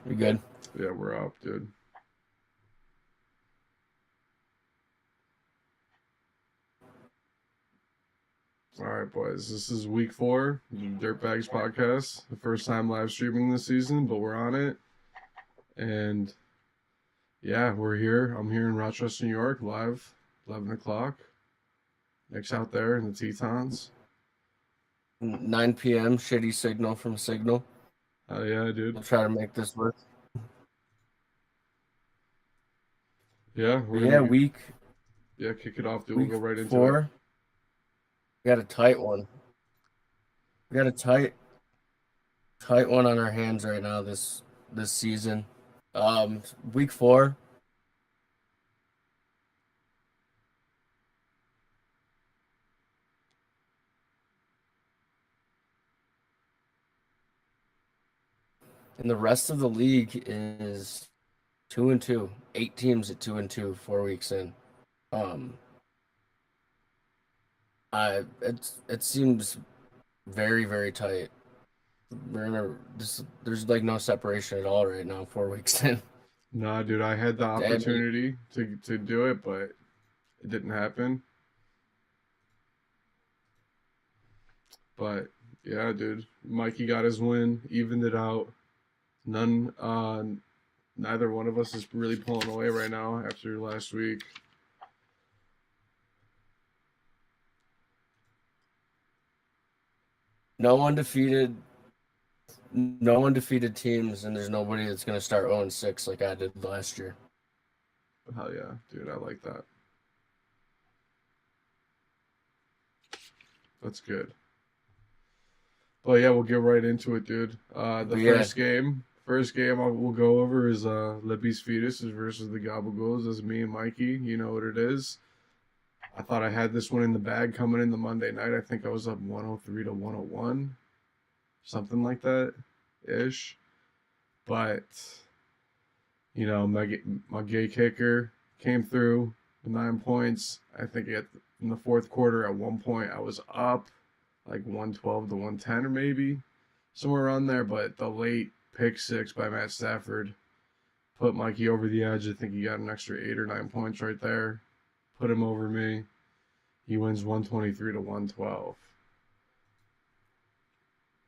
You good? Yeah, we're up, dude. All right, boys. This is week 4, Dirtbags podcast. The first time live streaming this season, but we're on it. And yeah, we're here. I'm here in Rochester, New York, live, 11 o'clock. Nick's out there in the Tetons. 9 p.m. Shitty signal from Signal. Oh yeah, dude. We'll try to make this work. Yeah, But we're yeah, gonna week kick it off, dude. We'll week go right into it. 4. We got a tight one. We got a tight one on our hands right now this season. Week 4. And the rest of the league is 2-2. 8 teams at 2-2, 4 weeks in. Um, it seems very, very tight. Remember, there's like no separation at all right now, 4 weeks in. Nah, dude, I had the And opportunity to do it, but it didn't happen. But yeah, dude, Mikey got his win, evened it out. None, neither one of us is really pulling away right now after last week. no undefeated, no undefeated teams, and there's nobody that's gonna start 0-6 like I did last year. Hell yeah, dude, I like that. That's good. But yeah, we'll get right into it, dude. The But yeah, first game we'll go over is Libby's Fetus versus the Gabagos. That's me and Mikey. You know what it is. I thought I had this one in the bag coming in the Monday night. I think I was up 103 to 101, something like that ish. But my gay kicker came through with 9 points. I think in the fourth quarter at one point I was up like 112 to 110 or maybe somewhere around there. But the late pick six by Matt Stafford put Mikey over the edge. I think he got an extra 8 or 9 points right there. Put him over me. He wins 123 to 112.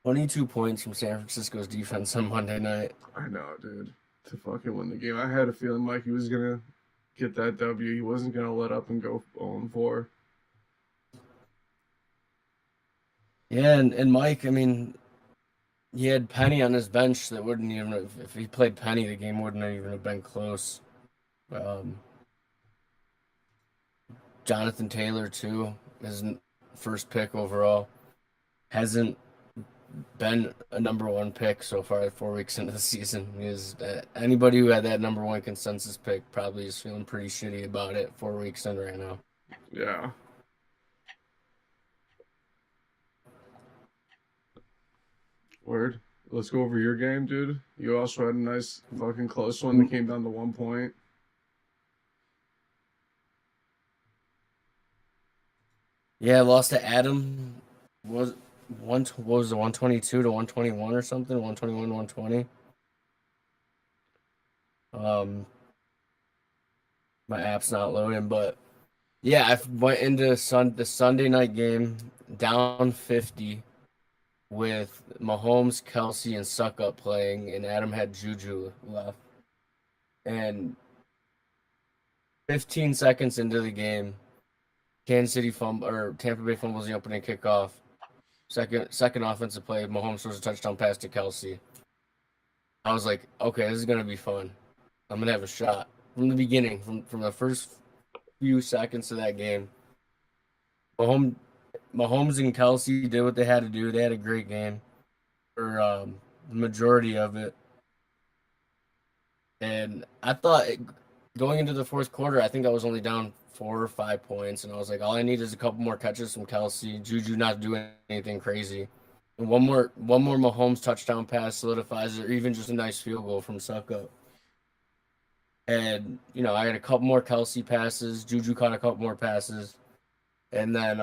22 points from San Francisco's defense on Monday night. I know, dude. To fucking win the game. I had a feeling Mikey was gonna get that W. He wasn't gonna let up and go 0-4. Yeah, and Mike, I mean, he had Penny on his bench that wouldn't even have, if he played Penny, the game wouldn't even have been close. Um, Jonathan Taylor too, his first pick overall, hasn't been a number one pick so far 4 weeks into the season. Is anybody who had that number one consensus pick probably is feeling pretty shitty about it 4 weeks in right now. Yeah. Word. Let's go over your game, dude. You also had a nice fucking close one that came down to 1 point. Yeah, I lost to Adam. Was what was it, 122 to 121 or something? 121 to 120. Um, my app's not loading, but yeah, I went into the Sunday night game down 50 with Mahomes, Kelsey, and Suckup playing, and Adam had Juju left. And 15 seconds into the game, Kansas City fumble or Tampa Bay fumbles the opening kickoff. Second offensive play, Mahomes throws a touchdown pass to Kelsey. I was like, okay, this is gonna be fun. I'm gonna have a shot from the beginning, from the first few seconds of that game. Mahomes, Mahomes and Kelsey did what they had to do. They had a great game for the majority of it. And I thought going into the fourth quarter, I think I was only down 4 or 5 points, and I was like, all I need is a couple more catches from Kelsey, Juju not doing anything crazy, and one more Mahomes touchdown pass solidifies it, or even just a nice field goal from Suckup. And I had a couple more Kelsey passes, Juju caught a couple more passes, and then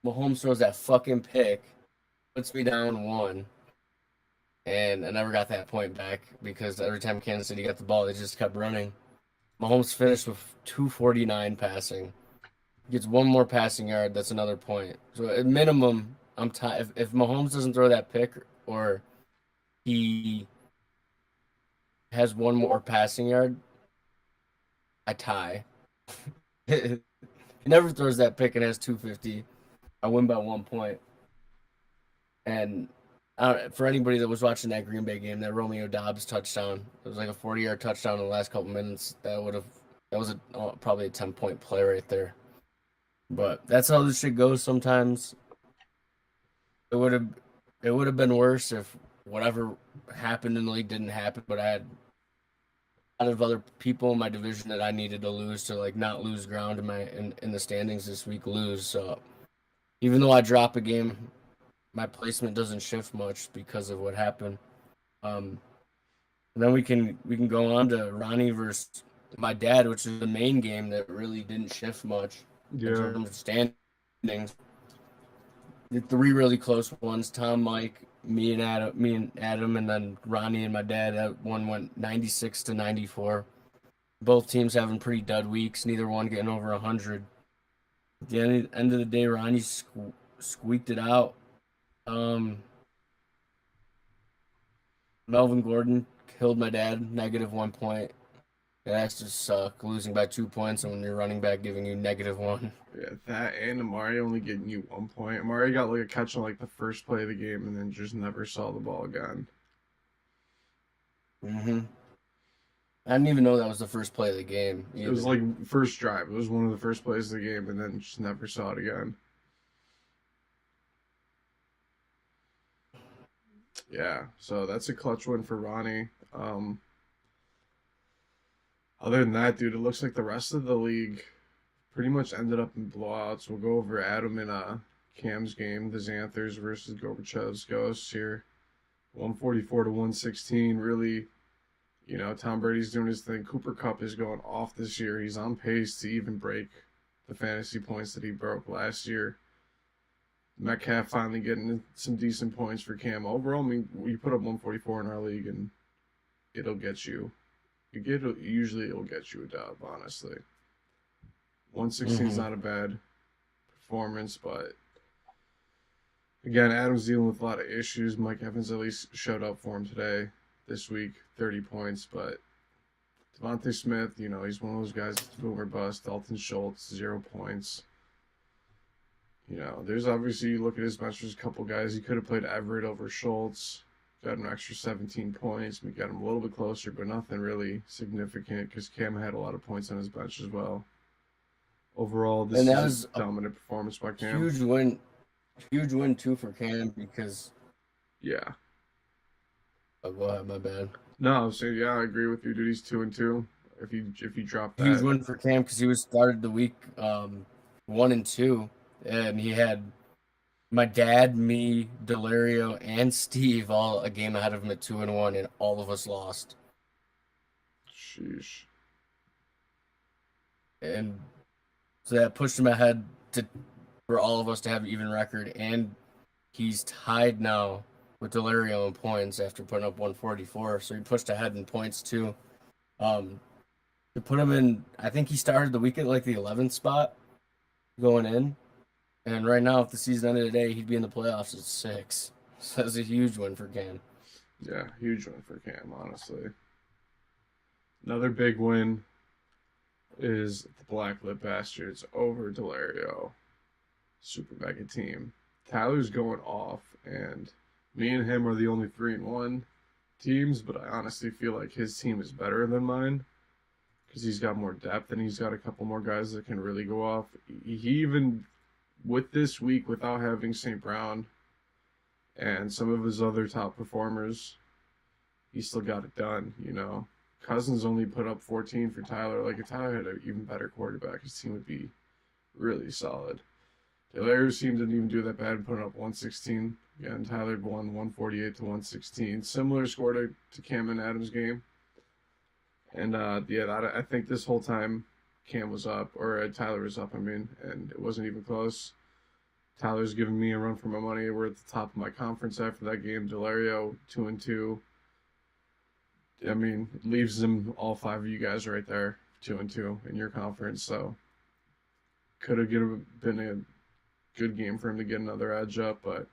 Mahomes throws that fucking pick, puts me down one, and I never got that point back because every time Kansas City got the ball, they just kept running. Mahomes finished with 249 passing. Gets one more passing yard, that's another point. So at minimum, if Mahomes doesn't throw that pick or he has one more passing yard, I tie. He never throws that pick and has 250. I win by 1 point. And for anybody that was watching that Green Bay game, that Romeo Dobbs touchdown, it was like a 40-yard touchdown in the last couple minutes. That was probably a 10-point play right there. But that's how this shit goes sometimes. It would have been worse if whatever happened in the league didn't happen, but I had a lot of other people in my division that I needed to lose to like not lose ground in the standings this week lose. So even though I drop a game, my placement doesn't shift much because of what happened. And then we can go on to Ronnie versus my dad, which is the main game that really didn't shift much in Yeah. terms of standings. The three really close ones: Tom, Mike, me and Adam, and then Ronnie and my dad. That one went 96-94. Both teams having pretty dud weeks. Neither one getting over 100. At the end of the day, Ronnie squeaked it out. Melvin Gordon killed my dad. -1 point. That just suck. Losing by 2 points, and when your running back giving you -1. Yeah, that and Amari only getting you 1 point. Amari got like a catch on like the first play of the game and then just never saw the ball again. Mm-hmm. I didn't even know that was the first play of the game either. It was like first drive. It was one of the first plays of the game and then just never saw it again. Yeah, so that's a clutch win for Ronnie. Other than that, dude, it looks like the rest of the league pretty much ended up in blowouts. We'll go over Adam and Cam's game, the Xanthers versus Gorbachev's Ghosts here. 144-116. Really, Tom Brady's doing his thing. Cooper Kupp is going off this year. He's on pace to even break the fantasy points that he broke last year. Metcalf finally getting some decent points for Cam. Overall, I mean, you put up 144 in our league, and it'll get you. Usually it'll get you a dub, honestly. 116 is not a bad performance, but again, Adam's dealing with a lot of issues. Mike Evans at least showed up for him today, this week, 30 points, but Devontae Smith, he's one of those guys that's boom or bust. Dalton Schultz, 0 points. There's obviously, you look at his bench, there's a couple guys. He could have played Everett over Schultz, got an extra 17 points. We got him a little bit closer, but nothing really significant because Cam had a lot of points on his bench as well. Overall, this is a dominant performance by Cam. Huge win too for Cam because. Yeah. Oh, go ahead, my bad. No, I was saying, yeah, I agree with you, dude. He's 2-2. If you drop that, huge win for Cam because he was started the week 1-2, and he had my dad, me, Delario, and Steve all a game ahead of him at 2-1, and all of us lost. Sheesh. And so that pushed him ahead for all of us to have an even record, and he's tied now with Delario in points after putting up 144. So he pushed ahead in points too. To put him in, I think he started the week at like the 11th spot going in. And right now, if the season ended today, he'd be in the playoffs at 6. So that's a huge win for Cam. Yeah, huge win for Cam, honestly. Another big win is the Black Lip Bastards over Delario. Super mega team. Tyler's going off, and me and him are the only 3-1 teams, but I honestly feel like his team is better than mine because he's got more depth and he's got a couple more guys that can really go off. He even, with this week, without having St. Brown and some of his other top performers, he still got it done, Cousins only put up 14 for Tyler. Like, if Tyler had an even better quarterback, his team would be really solid. Taylor's team didn't even do that bad, putting up 116. Again, Tyler won 148-116. Similar score to Cam and Adam's game. And, I think this whole time Cam was up, or Tyler was up, and it wasn't even close. Tyler's giving me a run for my money. We're at the top of my conference after that game. Delario 2-2. I mean, it leaves them all 5 of you guys right there, 2-2 in your conference. So could have been a good game for him to get another edge up, but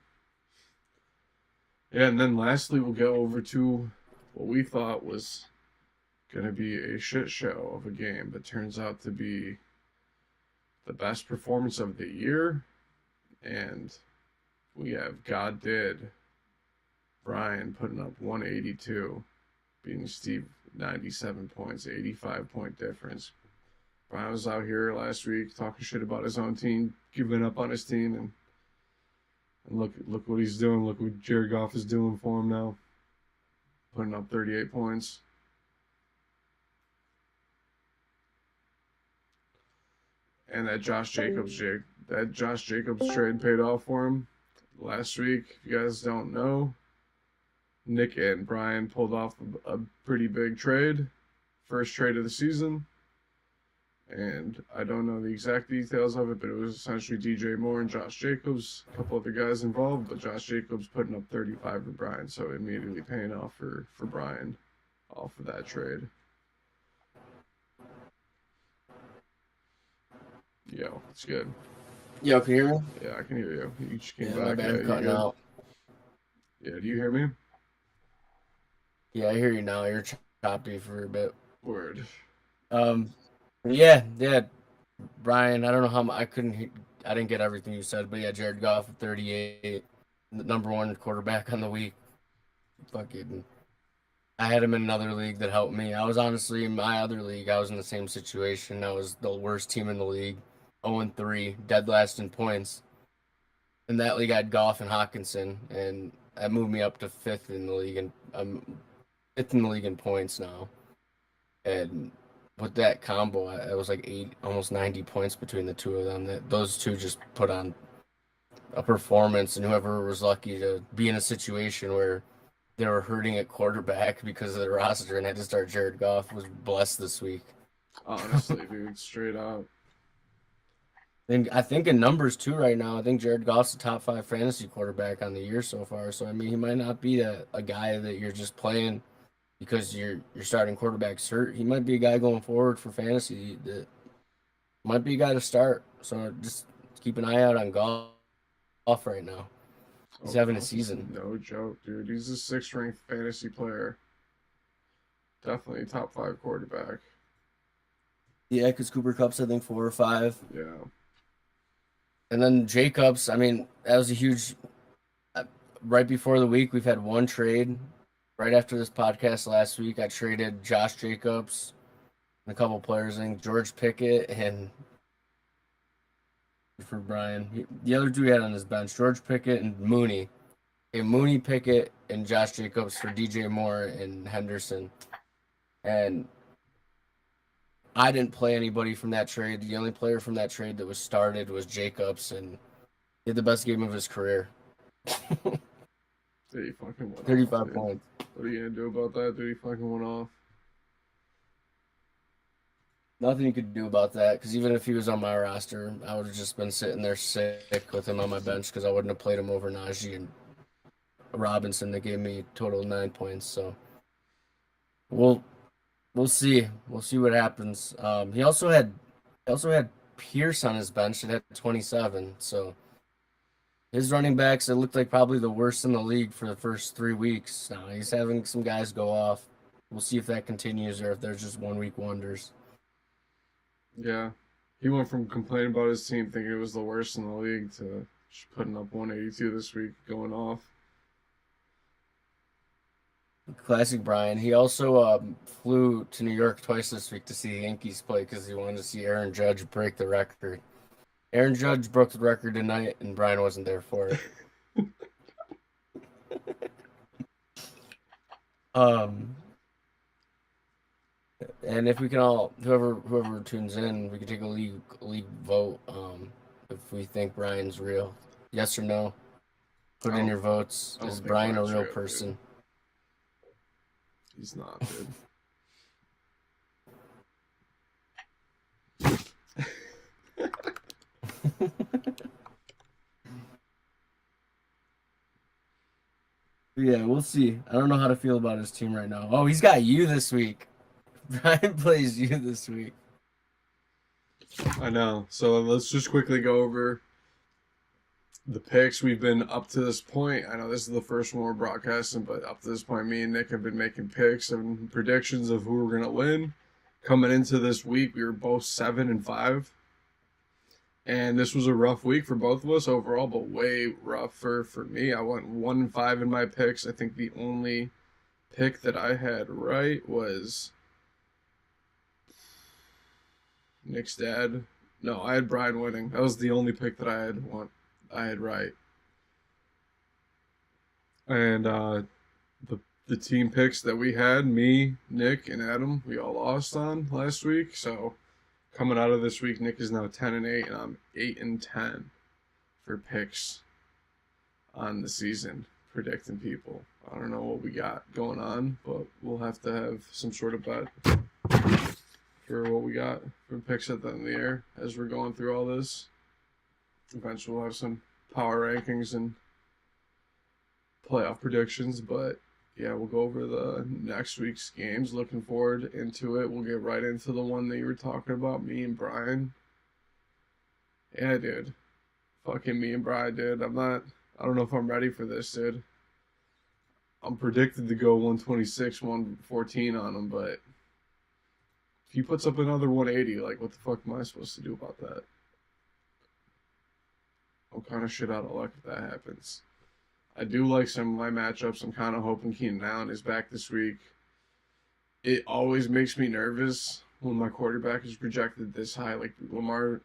yeah. And then lastly, we'll go over to what we thought was going to be a shit show of a game, but turns out to be the best performance of the year. And we have God did Brian putting up 182, beating Steve 97 points, 85-point difference. Brian was out here last week talking shit about his own team, giving up on his team, and look what he's doing. Look what Jared Goff is doing for him now, putting up 38 points. And that Josh Jacobs trade paid off for him last week. If you guys don't know, Nick and Brian pulled off a pretty big trade, first trade of the season. And I don't know the exact details of it, but it was essentially DJ Moore and Josh Jacobs, a couple other guys involved, but Josh Jacobs putting up 35 for Brian, so immediately paying off for Brian off of that trade. Yo, it's good. Yo, can you hear me? Yeah, I can hear you. You just came Yeah, back. my bad, I'm cutting out. Yeah, do you hear me? Yeah, I hear you now. You're choppy for a bit. Word. Yeah. Brian, I don't know how I didn't get everything you said, but yeah, Jared Goff at 38, the number one quarterback on the week. Fucking, I had him in another league that helped me. I was honestly in my other league. I was in the same situation. I was the worst team in the league, 0-3, dead last in points. In that league, I had Goff and Hawkinson, and that moved me up to fifth in the league, and I'm fifth in the league in points now. And with that combo, it was like almost 90 points between the two of them. Those two just put on a performance, and whoever was lucky to be in a situation where they were hurting at quarterback because of the roster and had to start Jared Goff was blessed this week. Honestly, dude, straight up. And I think in numbers too right now, I think Jared Goff's the top 5 fantasy quarterback on the year so far. So I mean, he might not be a guy that you're just playing because your starting quarterback's hurt. He might be a guy going forward for fantasy that might be a guy to start. So just keep an eye out on Goff right now. He's having a season. No joke, dude. He's a 6th ranked fantasy player. Definitely top 5 quarterback. Yeah, because Cooper Kupp's I think 4 or 5. Yeah. And then Jacobs, I mean, that was a huge. Right before the week, we've had one trade. Right after this podcast last week, I traded Josh Jacobs and a couple players, I think George Pickett and for Brian. The other two he had on his bench, George Pickett and Mooney. Mooney, Pickett, and Josh Jacobs for DJ Moore and Henderson. And I didn't play anybody from that trade. The only player from that trade that was started was Jacobs, and he had the best game of his career. Dude, he fucking went 35 off, points. What are you gonna do about that? Dude, he fucking went off. Nothing you could do about that, because even if he was on my roster, I would have just been sitting there sick with him on my bench because I wouldn't have played him over Najee and Robinson that gave me a total of 9 points. So we'll see. We'll see what happens. He also had Pierce on his bench that had 27. So his running backs, it looked like probably the worst in the league for the first 3 weeks. Now he's having some guys go off. We'll see if that continues or if there's just 1 week wonders. Yeah. He went from complaining about his team thinking it was the worst in the league to just putting up 182 this week, going off. Classic Brian. He also flew to New York twice this week to see the Yankees play because he wanted to see Aaron Judge break the record. Aaron Judge broke the record tonight, and Brian wasn't there for it. And if we can all, whoever tunes in, we can take a league vote. If we think Brian's real, yes or no. Put in your votes. Is Brian a real person? Dude. He's not, dude. Yeah, we'll see. I don't know how to feel about his team right now. Oh, he's got you this week. Brian plays you this week. I know. So let's just quickly go over the picks we've been up to this point. I know this is the first one we're broadcasting, but up to this point, me and Nick have been making picks and predictions of who we're gonna win. Coming into this week, we were both 7-5, and this was a rough week for both of us overall, but way rougher for me. I went 1-5 in my picks. I think the only pick that I had right was Nick's dad. No, I had Brian winning. That was the only pick that I had right. And the team picks that we had, me, Nick, and Adam, we all lost on last week. So coming out of this week, Nick is now 10-8, and I'm 8-10 for picks on the season, predicting people. I don't know what we got going on, but we'll have to have some sort of bet for what we got for picks at the end of the year as we're going through all this. Eventually, we'll have some power rankings and playoff predictions, but yeah, we'll go over the next week's games. Looking forward into it. We'll get right into the one that you were talking about, me and Brian. Yeah, dude. Fucking me and Brian, dude. I don't know if I'm ready for this, dude. I'm predicted to go 126, 114 on him, but if he puts up another 180, like, what the fuck am I supposed to do about that? I'm kind of shit out of luck if that happens. I do like some of my matchups. I'm kind of hoping Keenan Allen is back this week. It always makes me nervous when my quarterback is projected this high. Like Lamar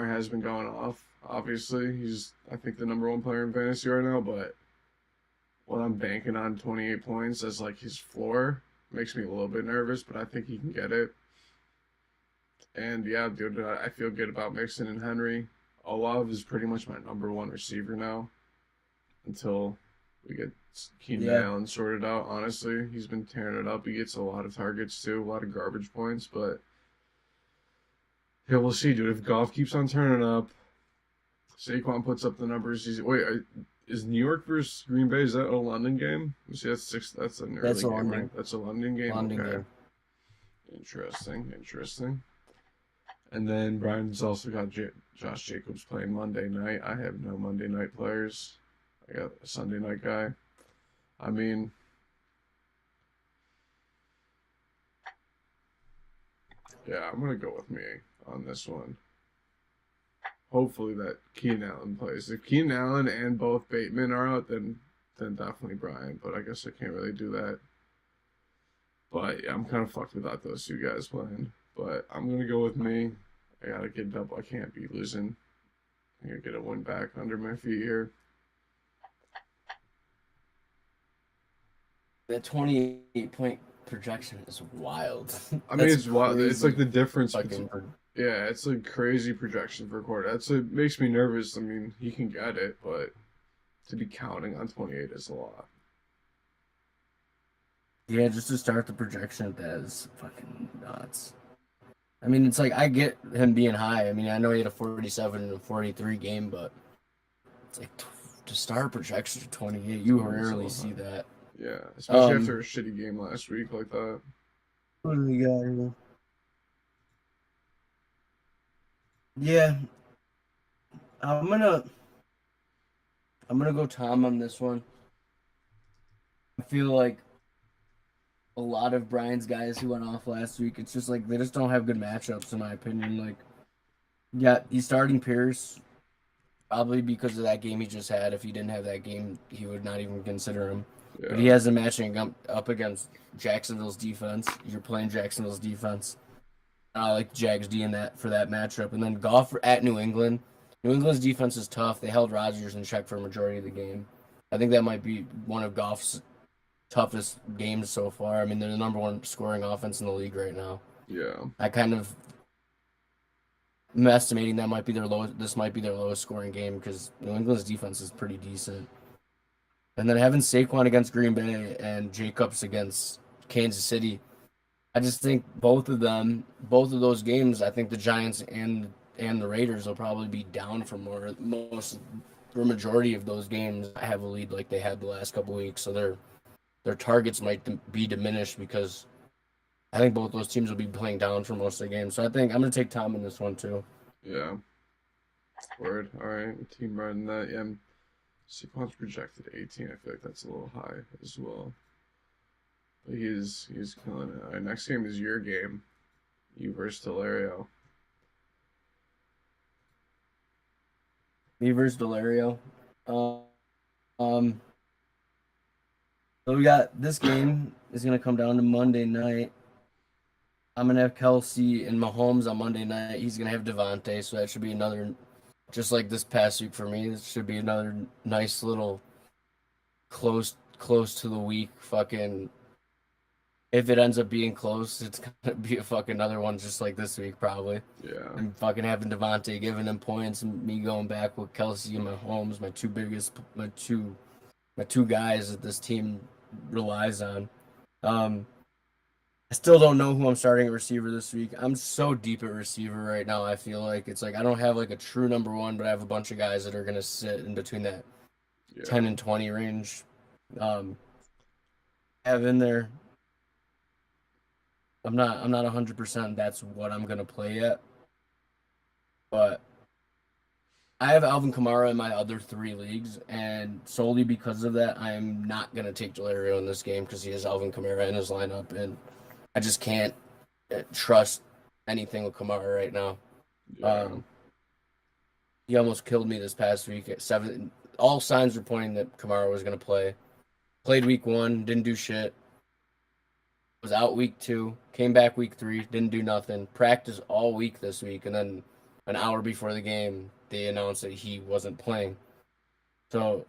has been going off. Obviously, he's I think the number one player in fantasy right now. But when I'm banking on 28 points as like his floor, it makes me a little bit nervous. But I think he can get it. And yeah, dude, I feel good about Mixon and Henry. Olave is pretty much my number one receiver now. Until we get Keenan Allen sorted out. Honestly, he's been tearing it up. He gets a lot of targets too, a lot of garbage points. But yeah, we'll see, dude. If Goff keeps on turning up, Saquon puts up the numbers. Is New York versus Green Bay? Is that a London game? See, that's 6. That's an early game, right? That's a London game. London okay. Game. Interesting. And then Brian's also got Josh Jacobs playing Monday night. I have no Monday night players. I got a Sunday night guy. I mean, yeah, I'm going to go with me on this one. Hopefully that Keenan Allen plays. If Keenan Allen and both Bateman are out, then definitely Brian. But I guess I can't really do that. But yeah, I'm kind of fucked without those two guys playing. But I'm going to go with me. I got to get double. I can't be losing. I'm going to get a win back under my feet here. That 28-point projection is wild. I mean, it's wild. It's like the difference between. Yeah, it's a crazy projection for a quarter. It makes me nervous. I mean, he can get it, but to be counting on 28 is a lot. Yeah, just to start the projection, that is fucking nuts. I mean, it's like I get him being high. I mean, I know he had a 47 and a 43 game, but it's like to start projection to 28, you rarely see that. Yeah, especially after a shitty game last week like that. What do we got here? Yeah, I'm gonna go Tom on this one. I feel like a lot of Brian's guys who went off last week, it's just like they just don't have good matchups in my opinion. Like, yeah, he's starting Pierce probably because of that game he just had. If he didn't have that game, he would not even consider him. Yeah. But he has a matching up against Jacksonville's defense. You're playing Jacksonville's defense. I like Jags D in that for that matchup. And then Goff at New England. New England's defense is tough. They held Rodgers in check for a majority of the game. I think that might be one of Goff's toughest games so far. I mean, they're the number one scoring offense in the league right now. Yeah. I kind of am estimating that might be their this might be their lowest scoring game because New England's defense is pretty decent. And then having Saquon against Green Bay and Jacobs against Kansas City, I just think both of those games, I think the Giants and the Raiders will probably be down for most for a majority of those games have a lead like they had the last couple weeks, so their targets might be diminished because I think both those teams will be playing down for most of the game. So I think I'm gonna take Tom in this one too. Yeah. Word. All right. Team running that. Yeah. Saquon's projected 18. I feel like that's a little high as well. But he's killing it. All right, next game is your game. You versus Delario. Me versus Delario. Um, so we got this game is gonna come down to Monday night. I'm gonna have Kelsey and Mahomes on Monday night. He's gonna have Devontae, so that should be another, just like this past week for me. This should be another nice little close to the week. Fucking, if it ends up being close, it's gonna be a fucking another one just like this week probably. Yeah. And fucking having Devontae giving him points and me going back with Kelsey and Mahomes, my two guys that this team relies on. I still don't know who I'm starting at receiver this week. I'm so deep at receiver right now. I feel like it's like I don't have like a true number one, but I have a bunch of guys that are gonna sit in between that 10 and 20 range. Have in there. I'm not 100% that's what I'm gonna play yet. But I have Alvin Kamara in my other 3 leagues, and solely because of that, I am not gonna take Delario in this game because he has Alvin Kamara in his lineup, and I just can't trust anything with Kamara right now. Yeah. He almost killed me this past week at 7. All signs were pointing that Kamara was going to play. Played week 1, didn't do shit. Was out week 2, came back week 3, didn't do nothing. Practiced all week this week, and then an hour before the game, they announced that he wasn't playing. So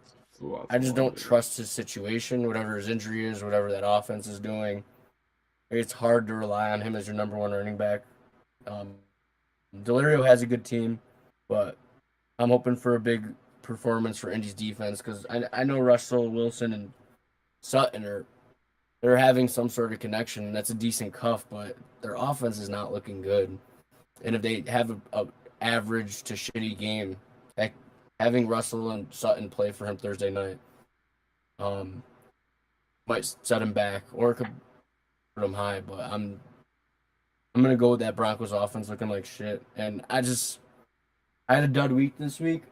I just don't trust his situation, whatever his injury is, whatever that offense is doing. It's hard to rely on him as your number one running back. Delario has a good team, but I'm hoping for a big performance for Indy's defense because I know Russell Wilson and Sutton they're having some sort of connection, and that's a decent cuff, but their offense is not looking good. And if they have a average to shitty game, having Russell and Sutton play for him Thursday night might set him back, or it could put him high. But I'm gonna go with that Broncos offense looking like shit. And I had a dud week this week,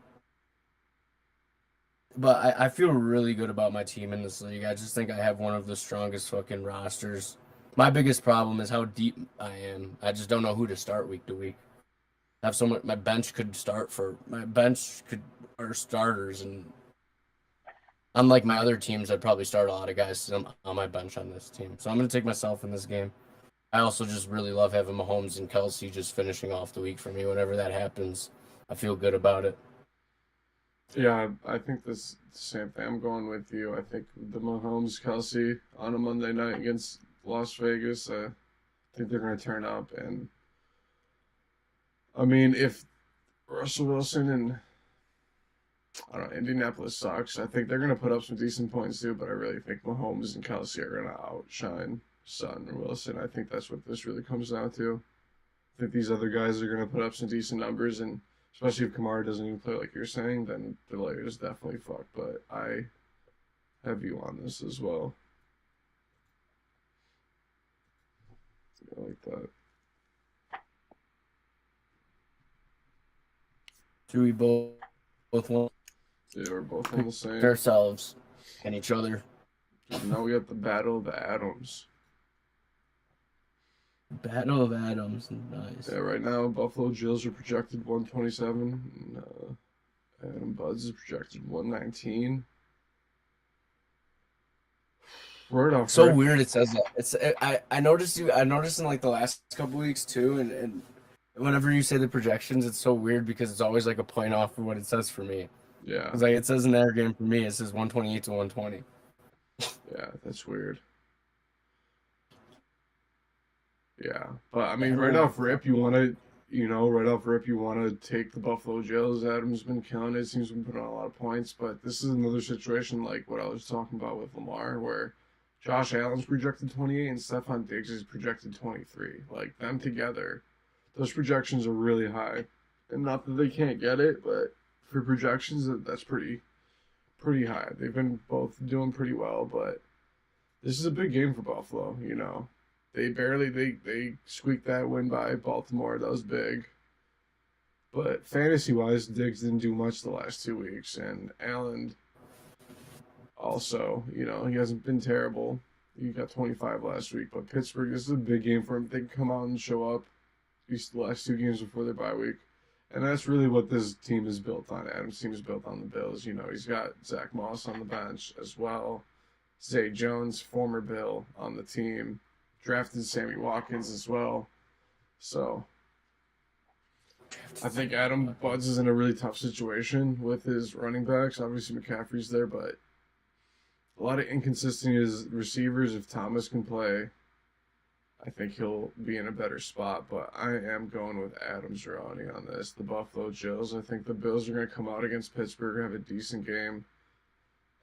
but I feel really good about my team in this league. I just think I have one of the strongest fucking rosters. My biggest problem is how deep I am. I just don't know who to start week to week. I have so much. My bench are starters, and unlike my other teams, I'd probably start a lot of guys on my bench on this team. So I'm gonna take myself in this game. I also just really love having Mahomes and Kelsey just finishing off the week for me. Whenever that happens, I feel good about it. Yeah, I think the same thing. I'm going with you. I think the Mahomes Kelsey on a Monday night against Las Vegas, I think they're going to turn up. And I mean, if Russell Wilson and I don't know, Indianapolis sucks, I think they're going to put up some decent points too. But I really think Mahomes and Kelsey are going to outshine Sutton and Wilson. I think that's what this really comes down to. I think these other guys are going to put up some decent numbers, and especially if Kamara doesn't even play like you're saying, then the layer is definitely fucked. But I have you on this as well. I like that. Do we both want Yeah, we're both on the same. ourselves and each other? Now we got the Battle of the Atoms. Battle of Adams, nice. Yeah, right now Buffalo Bills are projected 127. And, Adam Buds is projected 119. Word off. So weird it says that. I noticed in like the last couple weeks too, and whenever you say the projections, it's so weird because it's always like a point off of what it says for me. Yeah. It's like it says in their game for me, it says 128 to 120. Yeah, that's weird. Yeah, but I mean, right off rip, you want to take the Buffalo Bills. Adams been killing it. Seems to be putting on a lot of points, but this is another situation like what I was talking about with Lamar, where Josh Allen's projected 28 and Stephon Diggs is projected 23. Like, them together, those projections are really high. And not that they can't get it, but for projections, that's pretty high. They've been both doing pretty well, but this is a big game for Buffalo. They squeaked that win by Baltimore. That was big. But fantasy wise, Diggs didn't do much the last 2 weeks, and Allen also, he hasn't been terrible. He got 25 last week, but Pittsburgh, this is a big game for him. They can come out and show up these last 2 games before their bye week. And that's really what this team is built on. Adam's team is built on the Bills. He's got Zach Moss on the bench as well. Zay Jones, former Bill, on the team. Drafted Sammy Watkins as well. So I think Adam Buds is in a really tough situation with his running backs. Obviously McCaffrey's there, but a lot of inconsistency as receivers. If Thomas can play, I think he'll be in a better spot, but I am going with Adam Zeroni on this. The Buffalo Bills. I think the Bills are going to come out against Pittsburgh, have a decent game,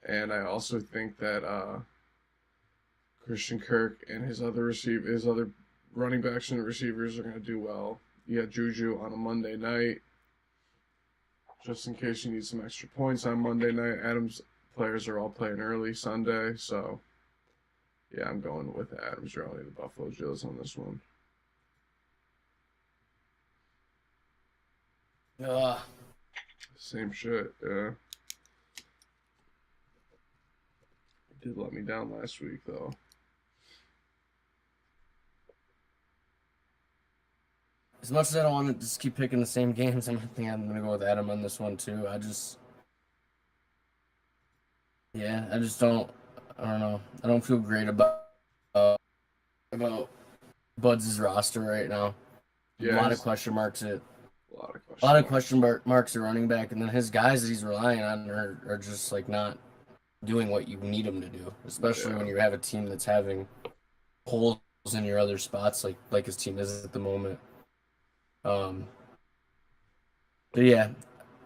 and I also think that Christian Kirk and his other running backs and receivers are going to do well. You got Juju on a Monday night, just in case you need some extra points on Monday night. Adam's players are all playing early Sunday, so yeah, I'm going with Adams Raleigh, the Buffalo Bills on this one. Same shit, yeah. It did let me down last week, though. As much as I don't want to just keep picking the same games, I think I'm going to go with Adam on this one, too. I don't know. I don't feel great about Buds' roster right now. Yeah, a lot of question marks at a lot of question marks at running back, and then his guys that he's relying on are just like not doing what you need them to do, especially when you have a team that's having holes in your other spots like his team is at the moment. But yeah,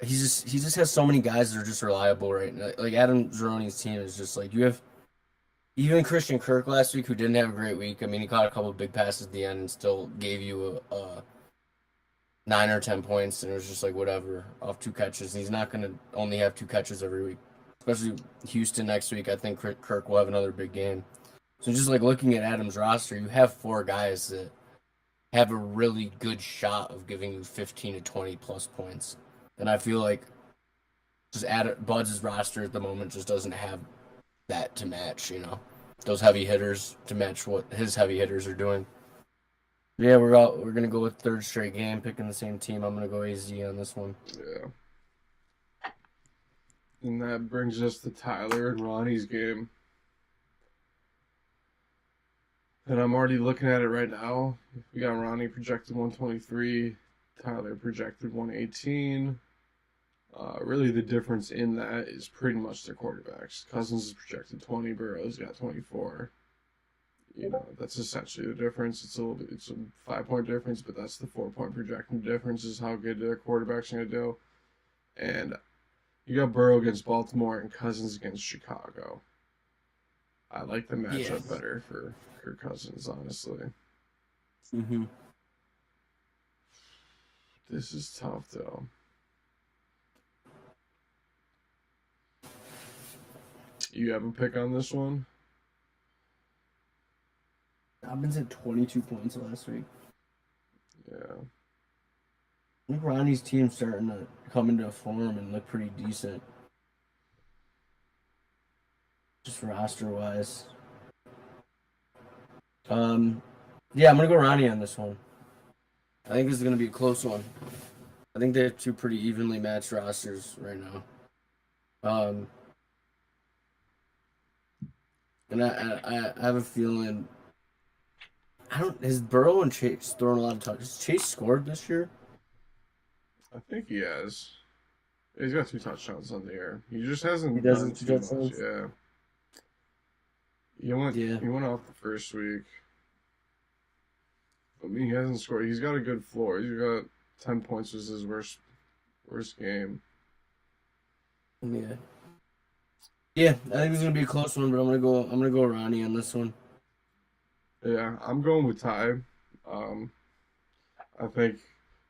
he just has so many guys that are just reliable right now. Like Adam Zeroni's team is just like you have. Even Christian Kirk last week, who didn't have a great week. I mean, he caught a couple of big passes at the end and still gave you a 9 or 10 points, and it was just like whatever off 2 catches. And he's not going to only have 2 catches every week, especially Houston next week. I think Kirk will have another big game. So just like looking at Adam's roster, you have 4 guys that have a really good shot of giving you 15 to 20 plus points, and I feel like just Buds' roster at the moment just doesn't have that to match, those heavy hitters to match what his heavy hitters are doing. Yeah, we're gonna go with third straight game, picking the same team. I'm gonna go AZ on this one. Yeah. And that brings us to Tyler and Ronnie's game. And I'm already looking at it right now. We got Ronnie projected 123, Tyler projected 118. Really, the difference in that is pretty much their quarterbacks. Cousins is projected 20, Burrow's got 24. That's essentially the difference. It's a 5-point difference, but that's the 4-point projection difference is how good their quarterbacks are going to do. And you got Burrow against Baltimore and Cousins against Chicago. I like the matchup better for Kirk Cousins, honestly. Mm-hmm. This is tough, though. You have a pick on this one? Dobbins had 22 points last week. Yeah. I think Ronnie's team's starting to come into form and look pretty decent. Just roster-wise. Yeah, I'm going to go Ronnie on this one. I think this is going to be a close one. I think they have 2 pretty evenly matched rosters right now. And I have a feeling has Burrow and Chase thrown a lot of touchdowns? Has Chase scored this year? I think he has. He's got 2 touchdowns on the air. He just hasn't done too much. Yeah. He went off the first week. I mean, he hasn't scored. He's got a good floor. He's got 10 points was his worst game. Yeah. Yeah, I think it's gonna be a close one, but I'm gonna go Ronnie on this one. Yeah, I'm going with Ty. I think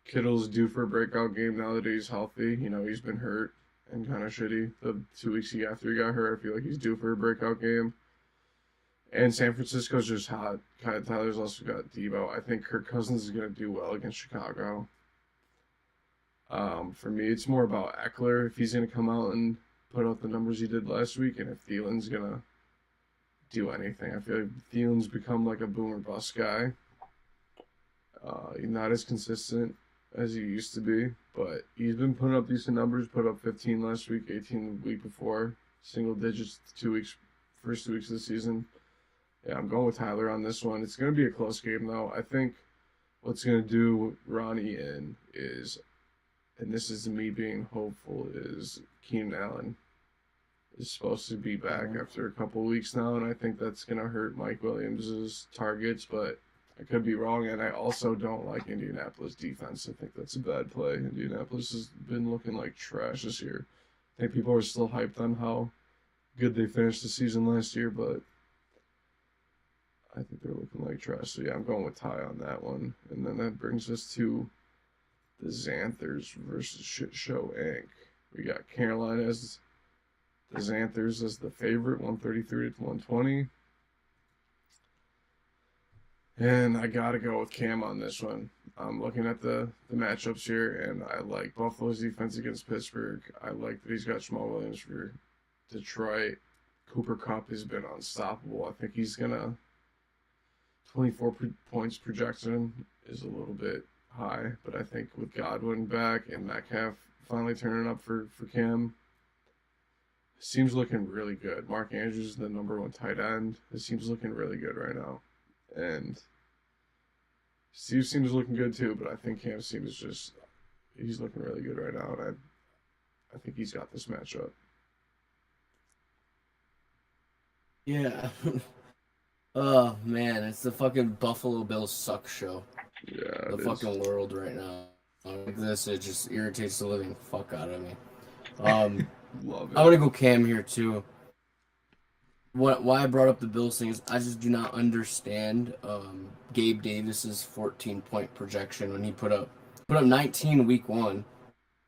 Kittle's due for a breakout game now that he's healthy. He's been hurt and kind of shitty the 2 weeks after he got hurt. I feel like he's due for a breakout game. And San Francisco's just hot. Kyle Tyler's also got Debo. I think Kirk Cousins is going to do well against Chicago. For me, it's more about Eckler, if he's going to come out and put out the numbers he did last week, and if Thielen's going to do anything. I feel like Thielen's become like a boomer bust guy. He's not as consistent as he used to be, but he's been putting up decent numbers. Put up 15 last week, 18 the week before, single digits first 2 weeks of the season. Yeah, I'm going with Tyler on this one. It's going to be a close game, though. I think what's going to do Ronnie in is, and this is me being hopeful, is Keenan Allen is supposed to be back after a couple weeks now, and I think that's going to hurt Mike Williams' targets, but I could be wrong, and I also don't like Indianapolis defense. I think that's a bad play. Indianapolis has been looking like trash this year. I think people are still hyped on how good they finished the season last year, but I think they're looking like trash. So yeah, I'm going with Ty on that one. And then that brings us to the Xanthers versus Shit Show Inc. We got Carolina as the Xanthers as the favorite, 133 to 120. And I gotta go with Cam on this one. I'm looking at the matchups here, and I like Buffalo's defense against Pittsburgh. I like that he's got Jamal Williams for Detroit. Cooper Kupp has been unstoppable. I think he's gonna 24 points projection is a little bit high, but I think with Godwin back and Metcalf finally turning up for Cam, seems looking really good. Mark Andrews is the number one tight end. It seems looking really good right now. And Steve seems looking good too, but I think Cam seems he's looking really good right now, and I think he's got this matchup. Yeah. Oh man, it's the fucking Buffalo Bills suck show. Yeah, the fucking world right now. Like this, it just irritates the living fuck out of me. Love it. I want to go Cam here too. Why I brought up the Bills thing is I just do not understand Gabe Davis's 14-point projection when he put up 19 week 1,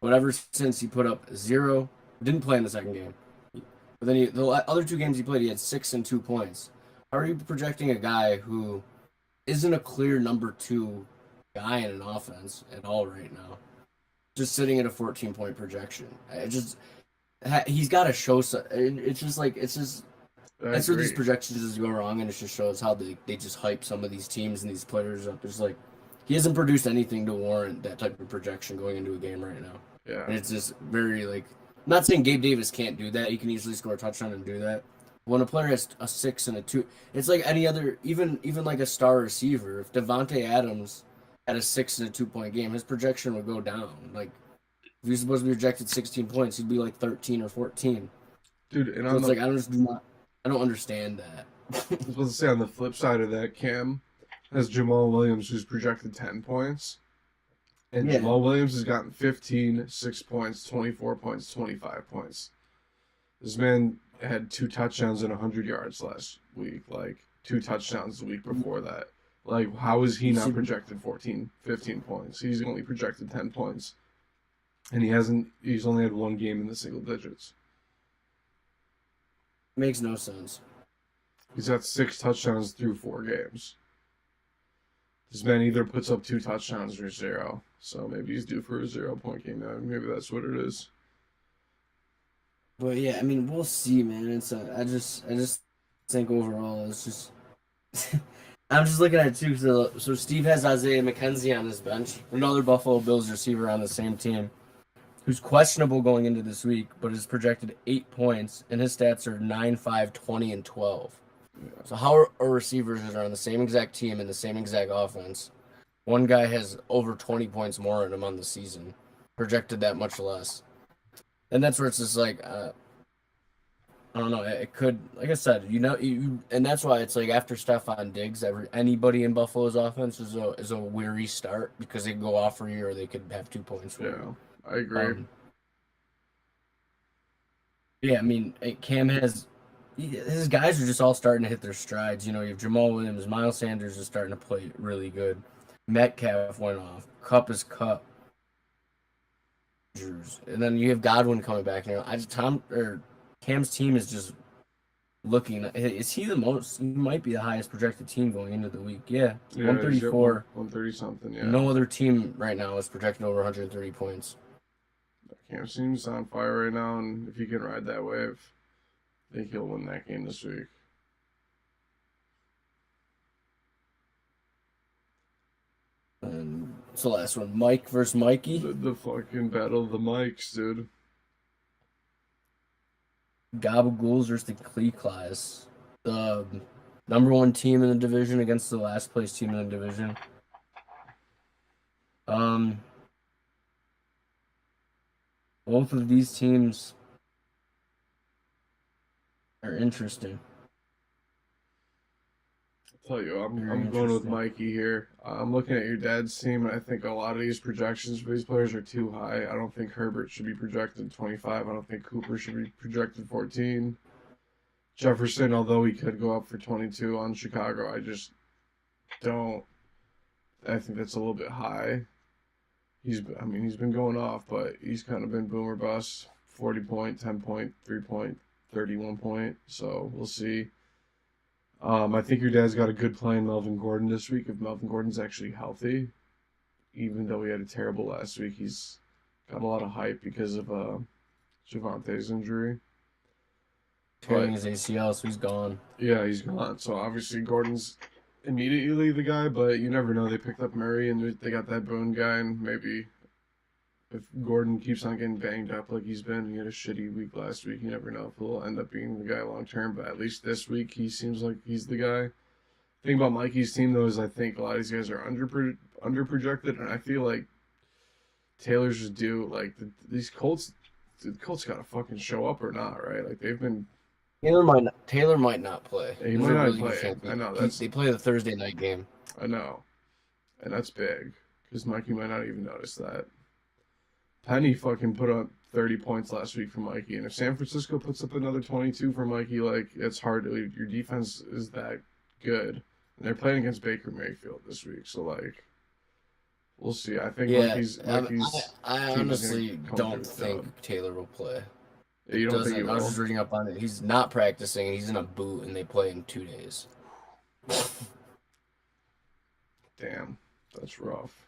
but ever since he put up 0, didn't play in the second game. But then the other 2 games he played, he had 6 and 2 points. How are you projecting a guy who isn't a clear number 2 guy in an offense at all right now? Just sitting at a 14-point projection. He's got to show. That's where these projections just go wrong, and it just shows how they just hype some of these teams and these players up. It's like he hasn't produced anything to warrant that type of projection going into a game right now. Yeah, and it's just very like. I'm not saying Gabe Davis can't do that. He can easily score a touchdown and do that. When a player has a 6 and a 2, it's like any other, even like a star receiver. If Devontae Adams had a 6 and a 2-point game, his projection would go down. Like if he's supposed to be projected 16 points, he'd be like 13 or 14. Dude, and so it's like I don't understand that. I was supposed to say on the flip side of that, Cam has Jamal Williams, who's projected 10 points. And yeah. Jamal Williams has gotten 15, 6 points, 24 points, 25 points. This man had 2 touchdowns and 100 yards last week. Like, 2 touchdowns the week before that. Like, how is he not projected 14, 15 points? He's only projected 10 points. And he's only had 1 game in the single digits. Makes no sense. He's got 6 touchdowns through 4 games. This man either puts up 2 touchdowns or 0. So maybe he's due for a 0-point game now. Maybe that's what it is. But yeah, I mean, we'll see, man. I just think overall it's just I'm just looking at it too. So Steve has Isaiah McKenzie on his bench, another Buffalo Bills receiver on the same team, who's questionable going into this week, but is projected 8 points, and his stats are 9, 5, 20, and 12. Yeah. So how are receivers that are on the same exact team in the same exact offense? One guy has over 20 points more in him on the season, projected that much less. And that's where it's just like, I don't know. It could, like I said, and that's why it's like after Stephon Diggs, anybody in Buffalo's offense is a weary start because they can go off for you or they could have 2 points. Yeah, I agree. Yeah, I mean, Cam his guys are just all starting to hit their strides. You have Jamal Williams, Miles Sanders is starting to play really good. Metcalf went off. Cup is Cup. And then you have Godwin coming back now. Cam's team is just looking. Is he the most? He might be the highest projected team going into the week. Yeah, Yeah, he's got 134. 130 something. Yeah. No other team right now is projected over 130 points. Cam seems on fire right now, and if he can ride that wave, I think he'll win that game this week. And it's the last one. Mike versus Mikey. The fucking battle of the mics, dude. Gabagools versus the Clee-Class. The number one team in the division against the last place team in the division. Both of these teams are interesting. I'll tell you, Very I'm going with interesting. Mikey here. I'm looking at your dad's team, and I think a lot of these projections for these players are too high. I don't think Herbert should be projected 25. I don't think Cooper should be projected 14. Jefferson, although he could go up for 22 on Chicago, I just don't. I think that's a little bit high. He's been going off, but he's kind of been boomer bust. 40 point, 10 point, 3 point, 31 point. So we'll see. I think your dad's got a good play in Melvin Gordon this week. If Melvin Gordon's actually healthy, even though he had a terrible last week, he's got a lot of hype because of Javante's injury. Tearing his ACL, so he's gone. Yeah, he's gone. So obviously Gordon's immediately the guy, but you never know. They picked up Murray and they got that Boone guy, and maybe if Gordon keeps on getting banged up like he's been, he had a shitty week last week. You never know if he'll end up being the guy long term, but at least this week he seems like he's the guy. The thing about Mikey's team though is I think a lot of these guys are under projected, and I feel like Taylor's just due. Like these Colts, the Colts got to fucking show up or not, right? Like they've been. Taylor might not play. He might not play. I know They play the Thursday night game. I know, and that's big because Mikey might not even notice that. Penny fucking put up 30 points last week for Mikey, and if San Francisco puts up another 22 for Mikey, like it's hard to. Your defense is that good, and they're playing against Baker Mayfield this week, so like we'll see. I think Mikey's I honestly don't think Taylor will play. Yeah, you don't think he will? I was just reading up on it. He's not practicing, and he's in a boot, and they play in 2 days. Damn, that's rough.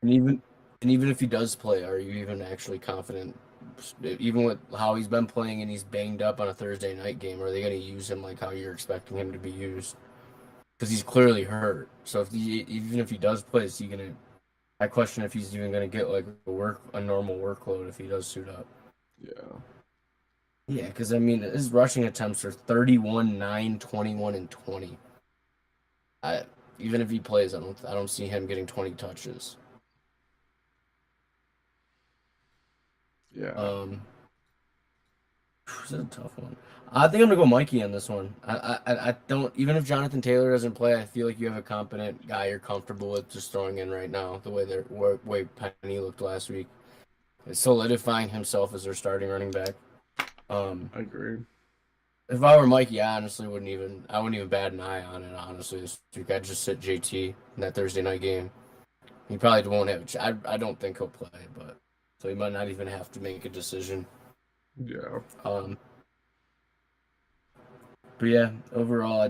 And even if he does play, are you even actually confident? Even with how he's been playing and he's banged up on a Thursday night game, are they going to use him like how you're expecting him to be used? Because he's clearly hurt. So even if he does play, is he going to? I question if he's even going to get like a normal workload if he does suit up. Yeah. Yeah, because I mean, his rushing attempts are 31, 9, 21, and 20. Even if he plays, I don't see him getting 20 touches. Yeah. This is a tough one. I think I'm gonna go Mikey on this one. I don't, even if Jonathan Taylor doesn't play, I feel like you have a competent guy you're comfortable with just throwing in right now. The way Penny looked last week, it's solidifying himself as their starting running back. I agree. If I were Mikey, I honestly wouldn't even bat an eye on it. Honestly, this week I'd just sit JT in that Thursday night game. He probably won't have. I don't think he'll play, but so he might not even have to make a decision. Yeah. But yeah, overall, I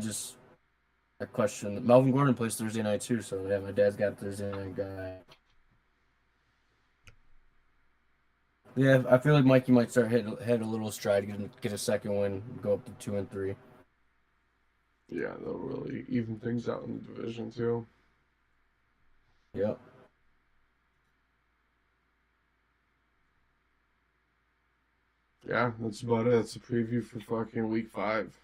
question. Melvin Gordon plays Thursday night too, so yeah, my dad's got a Thursday night guy. Yeah, I feel like Mikey might start hit a little stride, get a second win, go up to 2-3. Yeah, they'll really even things out in the division too. Yep. Yeah, that's about it. That's a preview for fucking week 5.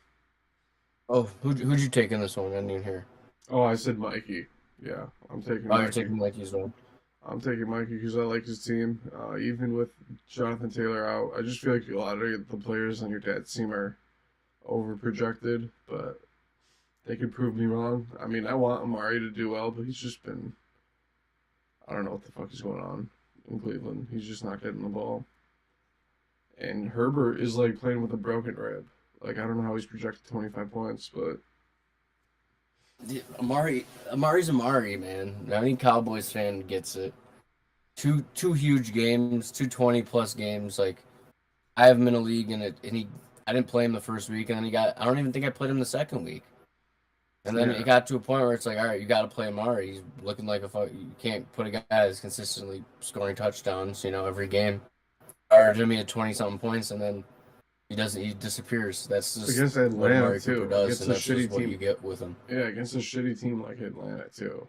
Oh, who'd you take in this one? I didn't hear. Oh, I said Mikey. Yeah, I'm taking Oh, Mikey. you're taking Mikey's one. I'm taking Mikey because I like his team. Even with Jonathan Taylor out, I just feel like a lot of the players on your dad's team are over-projected, but they could prove me wrong. I mean, I want Amari to do well, but he's just been... I don't know what the fuck is going on in Cleveland. He's just not getting the ball. And Herbert is like playing with a broken rib. Like, I don't know how he's projected 25 points, but Amari's Amari, man. Any Cowboys fan gets it. Two huge games, 220+ games. Like I have him in a league, I didn't play him the first week, and then I don't even think I played him the second week. And then Yeah. it got to a point where it's like, all right, you got to play Amari. He's looking like you can't put a guy that's consistently scoring touchdowns, every game. Or Jimmy at 20 something points, and then he disappears. That's just Against what Atlanta Amari Cooper too. does, Against and a that's just shitty what team. you get with him. Yeah, against a shitty team like Atlanta too.